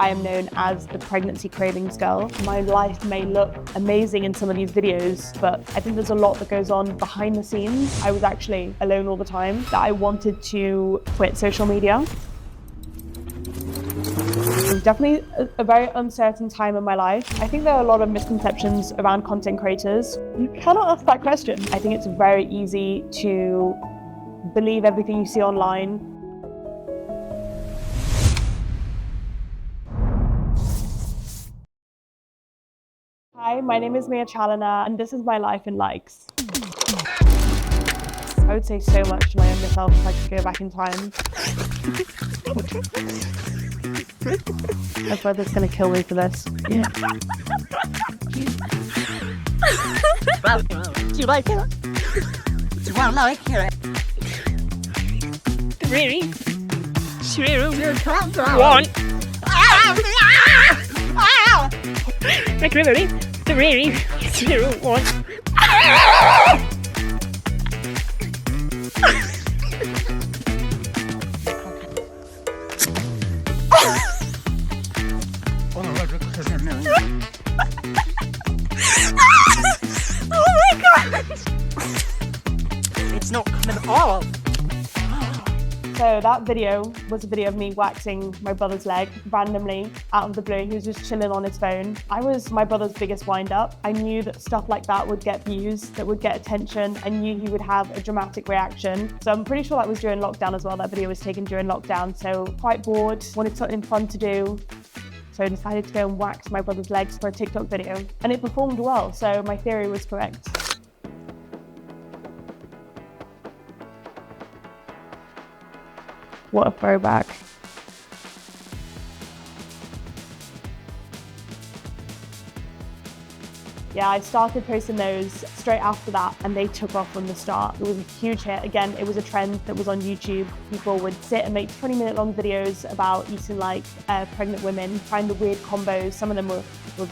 I am known as the pregnancy cravings girl. My life may look amazing in some of these videos, but I think there's a lot that goes on behind the scenes. I was actually alone all the time, that I wanted to quit social media. It was definitely a very uncertain time in my life. I think there are a lot of misconceptions around content creators. You cannot ask that question. I think it's very easy to believe everything you see online. Hi, my name is Challiner, and this is my life in likes. I would say so much to my younger self if I could go back in time. My brother's gonna kill me for this. Yeah. You like it? You won't like it. Really? One. Like really? Three, two, one. Oh my god! It's not coming off. So that video was a video of me waxing my brother's leg randomly out of the blue. He was just chilling on his phone. I was my brother's biggest wind-up. I knew that stuff like that would get views, that would get attention. I knew he would have a dramatic reaction. So I'm pretty sure that was during lockdown as well. That video was taken during lockdown. So quite bored, wanted something fun to do. So I decided to go and wax my brother's legs for a TikTok video. And it performed well, so my theory was correct. What a throwback. Yeah, I started posting those straight after that and they took off from the start. It was a huge hit. Again, it was a trend that was on YouTube. People would sit and make 20-minute long videos about eating like pregnant women, trying the weird combos. Some of them were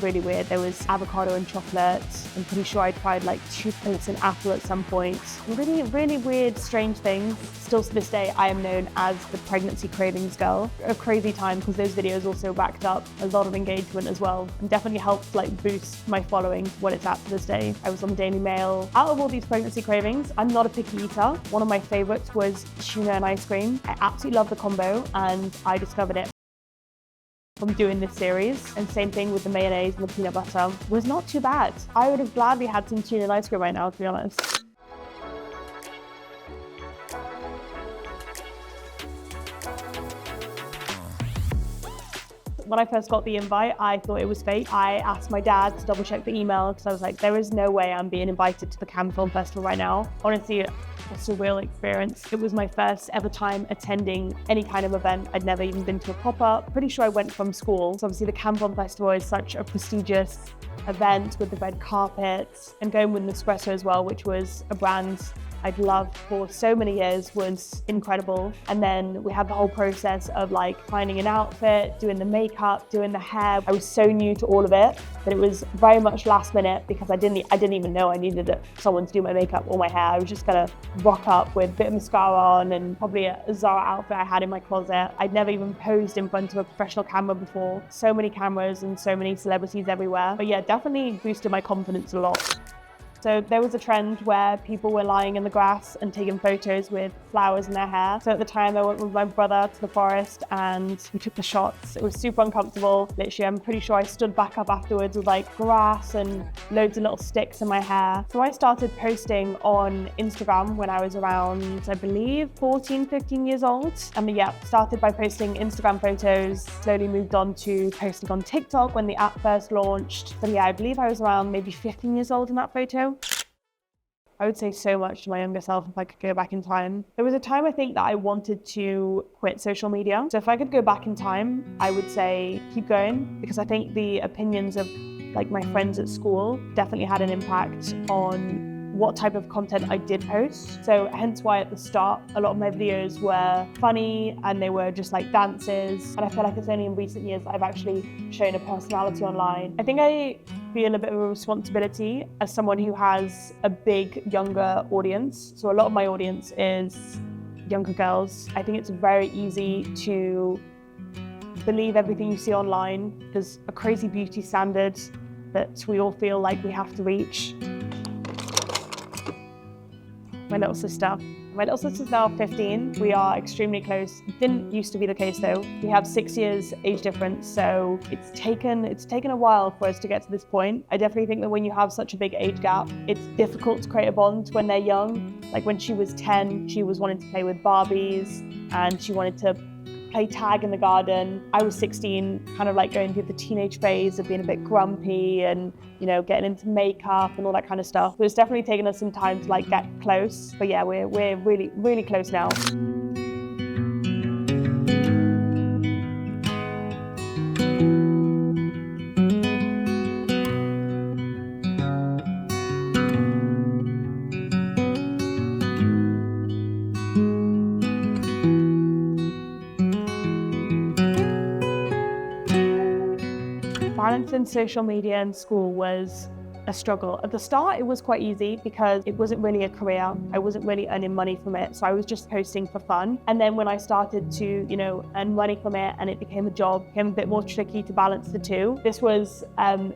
really weird. There was avocado and chocolate. I'm pretty sure I tried like toothpaste and apple at some point. Really, really weird, strange things. Still to this day, I am known as the pregnancy cravings girl. A crazy time because those videos also backed up a lot of engagement as well and definitely helped like boost my following what it's at to this day. I was on the Daily Mail. Out of all these pregnancy cravings, I'm not a picky eater. One of my favorites was tuna and ice cream. I absolutely love the combo and I discovered it from doing this series. And same thing with the mayonnaise and the peanut butter. It was not too bad. I would have gladly had some tuna and ice cream right now, to be honest. When I first got the invite, I thought it was fake. I asked my dad to double check the email because I was like, there is no way I'm being invited to the Cannes Film Festival right now. Honestly, it's a real experience. It was my first ever time attending any kind of event. I'd never even been to a pop-up. Pretty sure I went from school. So obviously the Cannes Film Festival is such a prestigious event with the red carpet, and going with Nespresso as well, which was a brand I'd loved for so many years, was incredible. And then we had the whole process of like finding an outfit, doing the makeup, doing the hair. I was so new to all of it that it was very much last minute because I didn't even know I needed someone to do my makeup or my hair. I was just gonna rock up with a bit of mascara on and probably a Zara outfit I had in my closet. I'd never even posed in front of a professional camera before. So many cameras and so many celebrities everywhere. But yeah, definitely boosted my confidence a lot. So there was a trend where people were lying in the grass and taking photos with flowers in their hair. So at the time I went with my brother to the forest and we took the shots. It was super uncomfortable. Literally, I'm pretty sure I stood back up afterwards with like grass and loads of little sticks in my hair. So I started posting on Instagram when I was around, I believe, 14, 15 years old. And yeah, started by posting Instagram photos, slowly moved on to posting on TikTok when the app first launched. But yeah, I believe I was around maybe 15 years old in that photo. I would say so much to my younger self if I could go back in time. There was a time I think that I wanted to quit social media. So if I could go back in time, I would say keep going, because I think the opinions of like my friends at school definitely had an impact on what type of content I did post. So hence why at the start, a lot of my videos were funny and they were just like dances. And I feel like it's only in recent years that I've actually shown a personality online. I think I feel a bit of a responsibility as someone who has a big younger audience. So a lot of my audience is younger girls. I think it's very easy to believe everything you see online. There's a crazy beauty standard that we all feel like we have to reach. My little sister's now 15. We are extremely close. Didn't used to be the case though. We have 6 years age difference, so it's taken a while for us to get to this point. I definitely think that when you have such a big age gap, it's difficult to create a bond when they're young. Like when she was 10, she was wanting to play with Barbies and she wanted to play tag in the garden. I was 16, kind of like going through the teenage phase of being a bit grumpy and, you know, getting into makeup and all that kind of stuff. So it's definitely taken us some time to like get close. But yeah, we're really, really close now. Balancing social media and school was a struggle. At the start, it was quite easy because it wasn't really a career. I wasn't really earning money from it, so I was just posting for fun. And then when I started to, you know, earn money from it and it became a job, it became a bit more tricky to balance the two. This was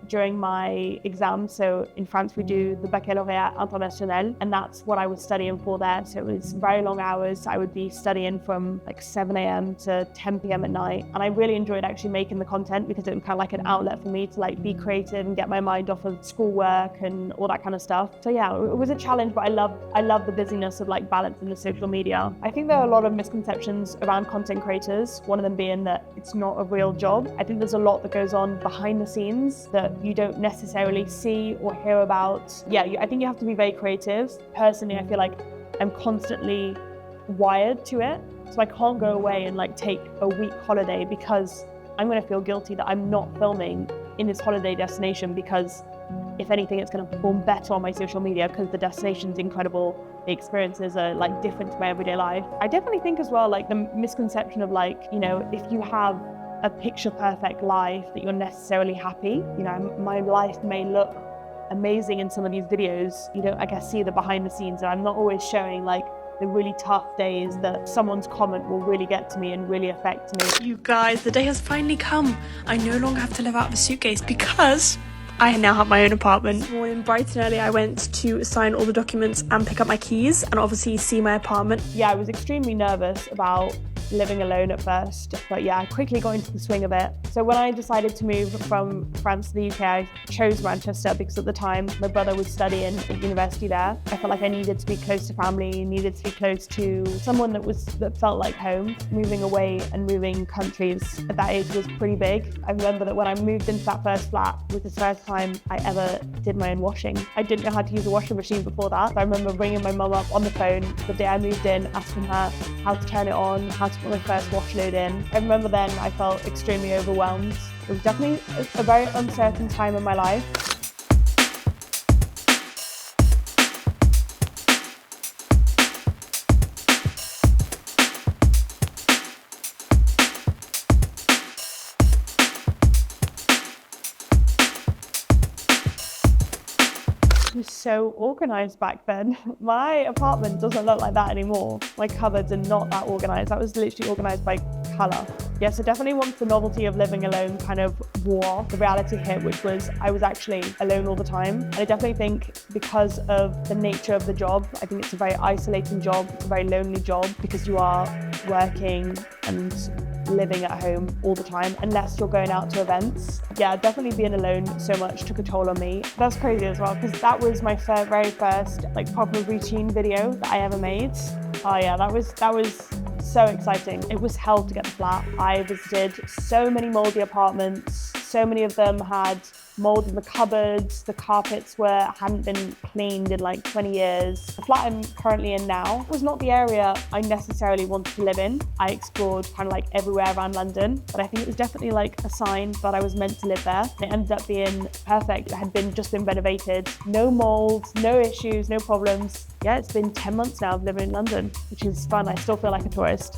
during my exam. So in France, we do the Baccalauréat International, and that's what I was studying for there. So it was very long hours. I would be studying from like 7 a.m. to 10 p.m. at night. And I really enjoyed actually making the content because it was kind of like an outlet for me to like be creative and get my mind off of schoolwork and all that kind of stuff. So yeah, it was a challenge, but I love the busyness of like balancing the social media. I think there are a lot of misconceptions around content creators, one of them being that it's not a real job. I think there's a lot that goes on behind the scenes that you don't necessarily see or hear about. Yeah, I think you have to be very creative. Personally, I feel like I'm constantly wired to it. So I can't go away and like take a week holiday because I'm gonna feel guilty that I'm not filming in this holiday destination, because if anything, it's going to perform better on my social media because the destination's incredible. The experiences are like different to my everyday life. I definitely think as well, like the misconception of like, you know, if you have a picture perfect life that you're necessarily happy. You know, my life may look amazing in some of these videos. You don't, I guess, see the behind the scenes, and I'm not always showing like the really tough days that someone's comment will really get to me and really affect me. You guys, the day has finally come. I no longer have to live out of a suitcase because I now have my own apartment. This morning, bright and early, I went to sign all the documents and pick up my keys and obviously see my apartment. Yeah, I was extremely nervous about living alone at first, but yeah, I quickly got into the swing of it. So when I decided to move from France to the UK, I chose Manchester because at the time my brother was studying at university there. I felt like I needed to be close to family, needed to be close to someone that felt like home. Moving away and moving countries at that age was pretty big. I remember that when I moved into that first flat, it was the first time I ever did my own washing. I didn't know how to use a washing machine before that. So I remember ringing my mum up on the phone the day I moved in, asking her how to turn it on, how to put my first wash load in. I remember then I felt extremely overwhelmed. It was definitely a very uncertain time in my life. Was so organized back then. My apartment doesn't look like that anymore. My cupboards are not that organized. That was literally organized by color. Yeah, so definitely once the novelty of living alone kind of wore, the reality hit, which was I was actually alone all the time. And I definitely think because of the nature of the job, I think it's a very isolating job, it's a very lonely job because you are working and living at home all the time, unless you're going out to events. Yeah, definitely being alone so much took a toll on me. That's crazy as well, because that was my very first like proper routine video that I ever made. Oh yeah, that was so exciting. It was hell to get the flat. I visited so many moldy apartments. So many of them had mold in the cupboards. The carpets hadn't been cleaned in like 20 years. The flat I'm currently in now was not the area I necessarily wanted to live in. I explored kind of like everywhere around London, but I think it was definitely like a sign that I was meant to live there. It ended up being perfect. It had just been renovated. No mold, no issues, no problems. Yeah, it's been 10 months now of living in London, which is fun. I still feel like a tourist.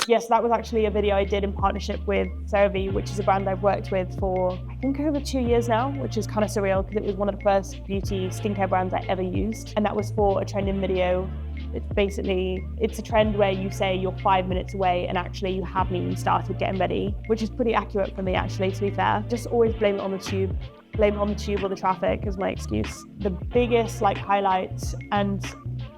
Yes, so that was actually a video I did in partnership with Cerave, which is a brand I've worked with for, I think, over 2 years now, which is kind of surreal because it was one of the first beauty skincare brands I ever used. And that was for a trending video. It's a trend where you say you're 5 minutes away and actually you haven't even started getting ready, which is pretty accurate for me actually, to be fair. Just always blame it on the tube. Blame it on the tube or the traffic is my excuse. The biggest highlight, and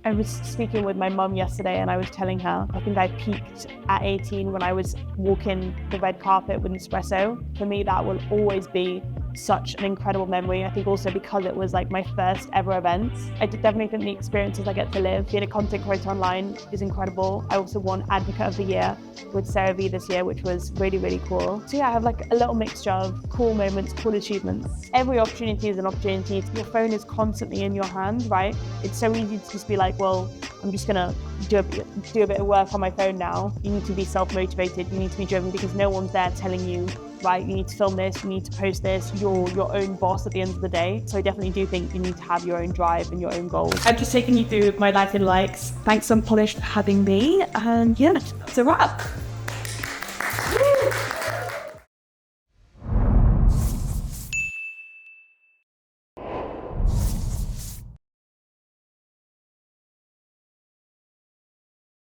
I was speaking with my mum yesterday and I was telling her, I think I peaked at 18 when I was walking the red carpet with Nespresso. For me, that will always be such an incredible memory. I think also because it was my first ever event. I definitely think the experiences I get to live, being a content creator online, is incredible. I also won Advocate of the Year with Cerave this year, which was really, really cool. So yeah, I have a little mixture of cool moments, cool achievements. Every opportunity is an opportunity. Your phone is constantly in your hand, right? It's so easy to just be well, I'm just gonna do a bit of work on my phone now. You need to be self-motivated, you need to be driven because no one's there telling you, right, you need to film this, you need to post this, you're your own boss at the end of the day. So I definitely do think you need to have your own drive and your own goals. I've just taken you through my life in likes. Thanks UnPolished for having me, and yeah, that's a wrap.